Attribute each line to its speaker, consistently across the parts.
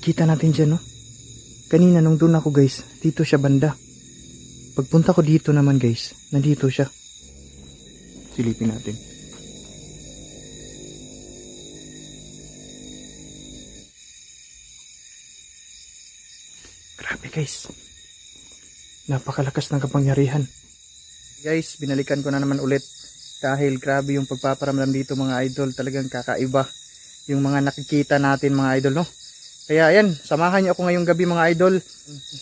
Speaker 1: Kita natin dyan, no? Kanina nung doon ako guys, dito siya banda. Pagpunta ko dito naman guys, nandito siya. Silipin natin. Grabe guys. Napakalakas ng kapangyarihan. Guys, binalikan ko na naman ulit. Dahil grabe yung pagpaparamdam dito mga idol. Talagang kakaiba yung mga nakikita natin mga idol, no? Kaya ayan, samahan niyo ako ngayong gabi mga idol.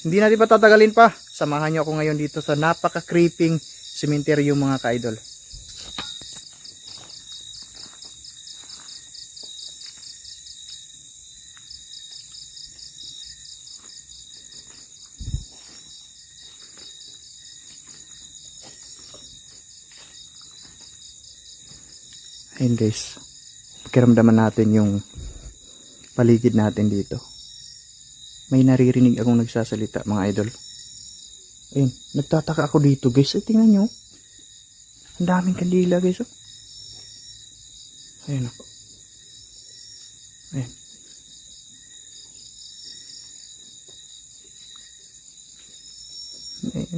Speaker 1: Hindi natin patatagalin pa. Samahan niyo ako ngayon dito sa napaka-creeping cemetery mga ka-idol. Ayun guys, pakiramdaman natin yung paligid natin dito. May naririnig akong nagsasalita mga idol. Ayun, nagtataka ako dito guys. Ay, tingnan nyo. Ang daming kandila guys. Oh. Ayun o. Ayun.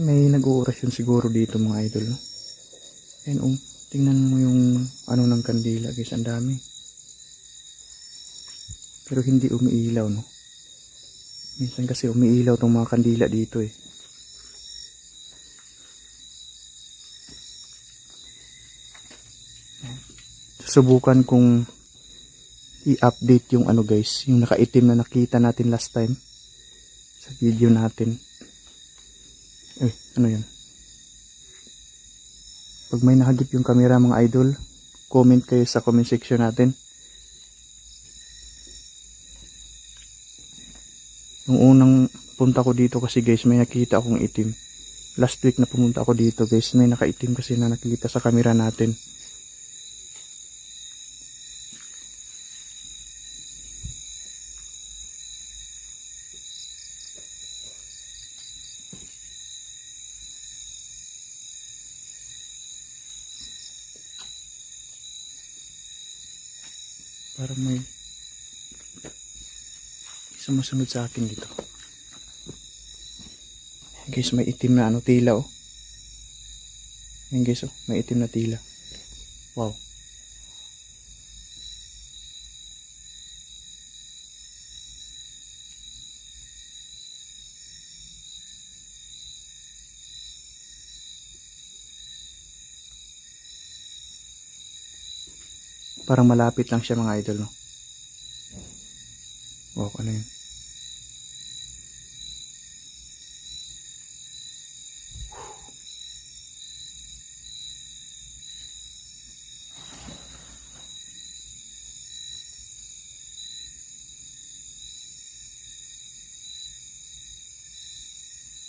Speaker 1: May nag-uurasyon siguro dito mga idol. No? Ayun o. Tingnan mo yung ano ng kandila guys. Ang dami. Pero hindi umiilaw, no? Minsan kasi umiilaw tong mga kandila dito eh. Susubukan kong i-update yung ano guys, yung nakaitim na nakita natin last time sa video natin. Eh, ano yan? Pag may nakagip yung camera mga idol, comment kayo sa comment section natin. Nung unang punta ko dito kasi guys, may nakita akong itim. Last week na pumunta ako dito guys, may nakaitim kasi na nakikita sa camera natin. Parang may sumusunod sa akin dito. Ayan guys, may itim na ano, tila oh. Ayan guys oh, may itim na tila. Wow. Parang malapit lang siya mga idol, no? Wow, ano yun?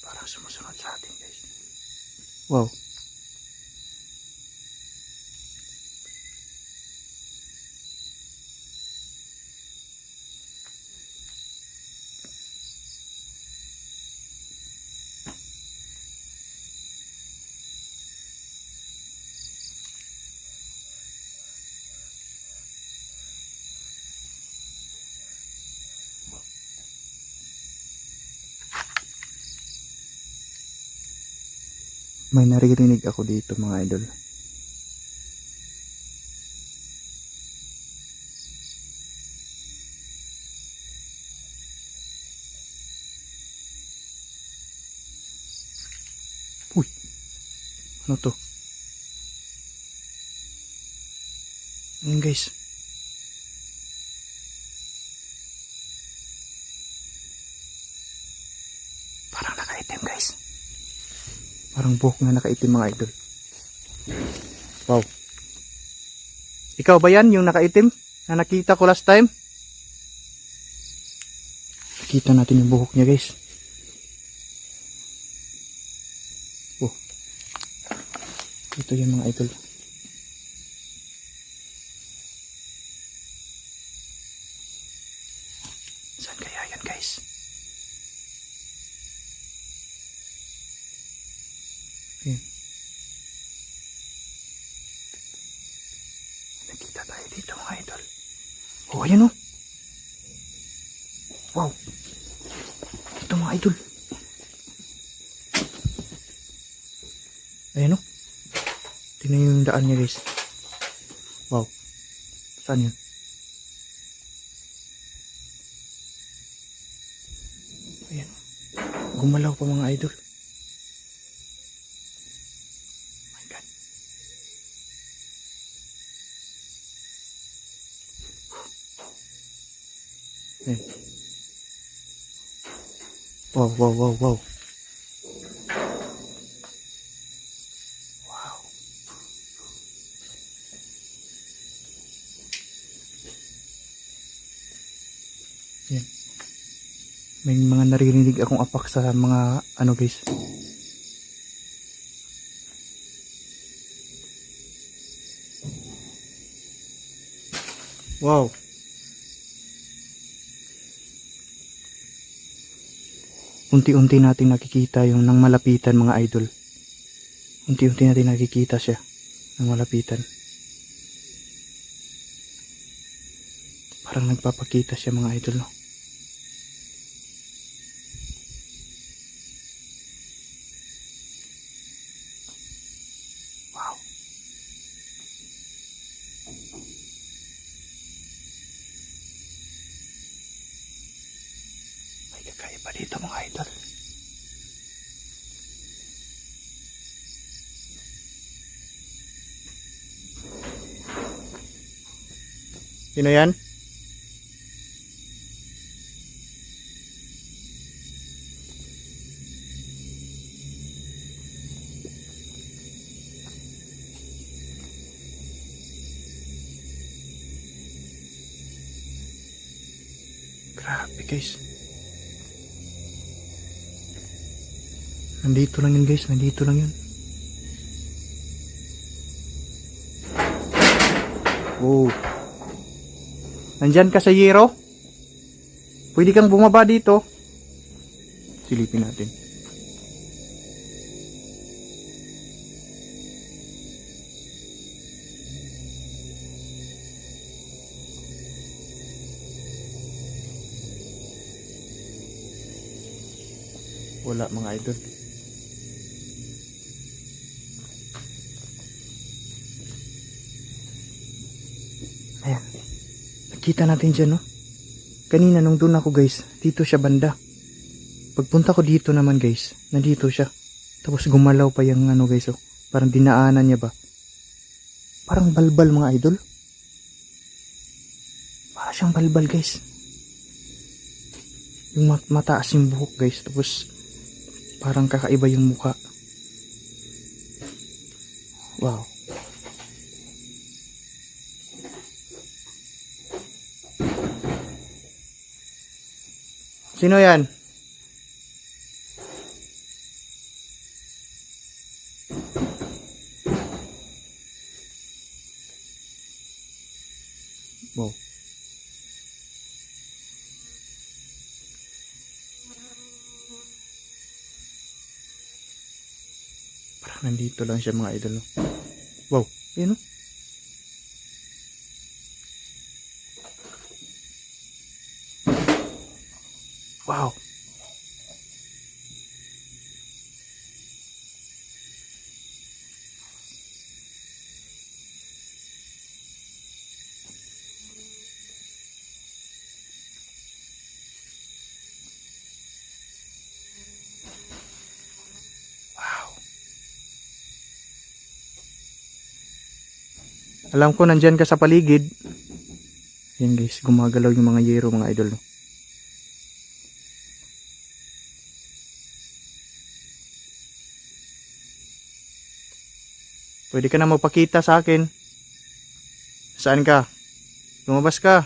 Speaker 1: Parang sumusunod sa atin guys. Wow. May naririnig ako dito mga idol. Uy, ano to? Ayan guys. Parang nakaitim guys. Parang buhok na nakaitim mga idol. Wow. Ikaw ba yan yung nakaitim na nakita ko last time? Nakita natin yung buhok niya guys. Oh. Ito yung mga idol. Saan kaya yan guys? Ayan. Nakita tayo dito mga idol. Oh, ayan oh. Wow. Ito mga idol. Ayan o. Tingnan yung daan niya guys. Wow. Saan yun? Ayan. Gumalaw pa mga idol. My God. Ayan. Wow, wow, wow, wow. Wow. Ayan. May mga naririnig akong apak sa mga ano guys. Wow. Unti-unti natin nakikita yung nang malapitan mga idol. Unti-unti natin nakikita siya nang malapitan. Parang nagpapakita siya mga idol, no? Wow. May kakaiba dito mga idol. Sino yan? Grabe guys. Nandito lang yun guys. Nandito lang yun. Wow. Nandyan ka sa Yero? Pwede kang bumaba dito. Silipin natin. Wala mga idol. Ayan. Nakita natin dyan, no? Kanina nung doon ako guys, dito siya banda. Pagpunta ko dito naman guys, nandito siya. Tapos gumalaw pa yung ano guys, oh. Parang dinaanan niya ba? Parang balbal mga idol. Parang siyang balbal guys. Yung mataas yung buhok guys. Tapos parang kakaiba yung mukha. Wow. Sino yan? Wow. Parang nandito lang siya mga idol. Wow. Yan o. Wow. Alam ko nandyan ka sa paligid. Yan guys, gumagalaw yung mga yero mga idol. Pwede ka na magpakita sa akin. Saan ka? Lumabas ka.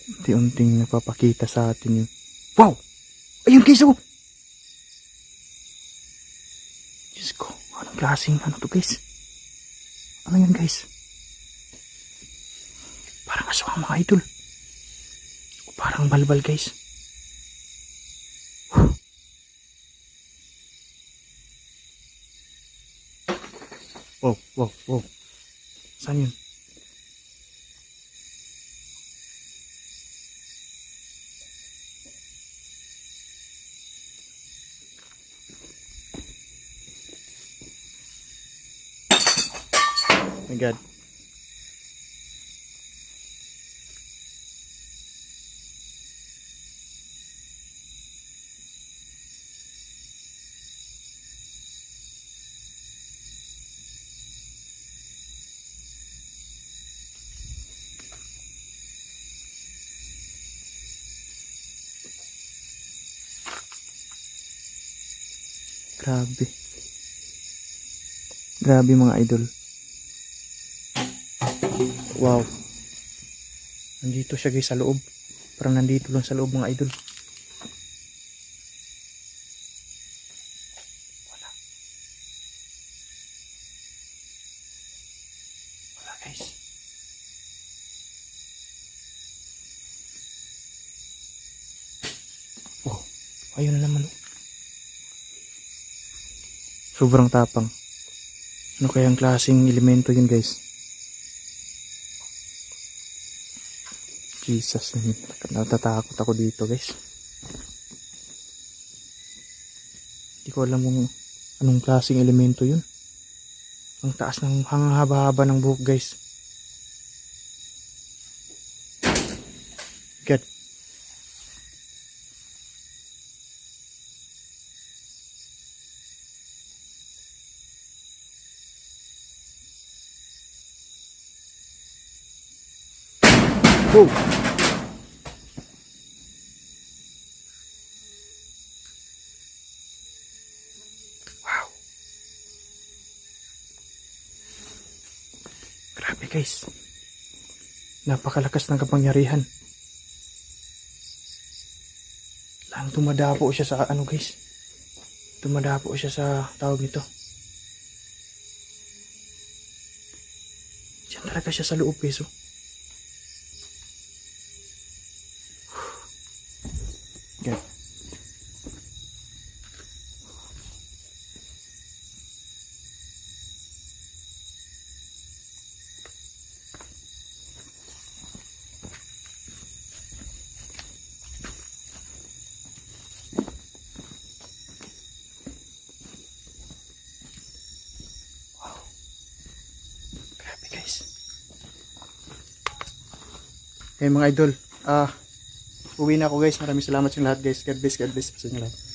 Speaker 1: Unti-unting napapakita sa atin yung... Wow! Ayun guys, oh! Diyos ko, anong klaseng ano to guys? Ano yan guys? Parang aswang mga idol. O parang balbal guys. Wow, wow, wow. Saan yun? My God. Grabe. Grabe mga idol. Wow. Nandito siya guys sa loob. Parang nandito lang sa loob mga idol. Wala. Wala guys. Oh, ayun na naman. Sobrang tapang. Ano kayang klaseng elemento yun guys? Jesus, natatakot ako dito guys. Hindi ko alam kung anong klaseng elemento yun. Ang taas ng haba-haba ng buhok guys. God. Wow. Wow. Grabe guys. Napakalakas ng kapangyarihan. Lang tumadapo siya sa ano guys. Tumadapo siya sa tawag nito. Diyan talaga siya sa loob guys oh. God. Wow. Grabe guys. Okay mga idol. Uwi na ako guys. Maraming salamat sa lahat guys. God bless sa inyo lahat.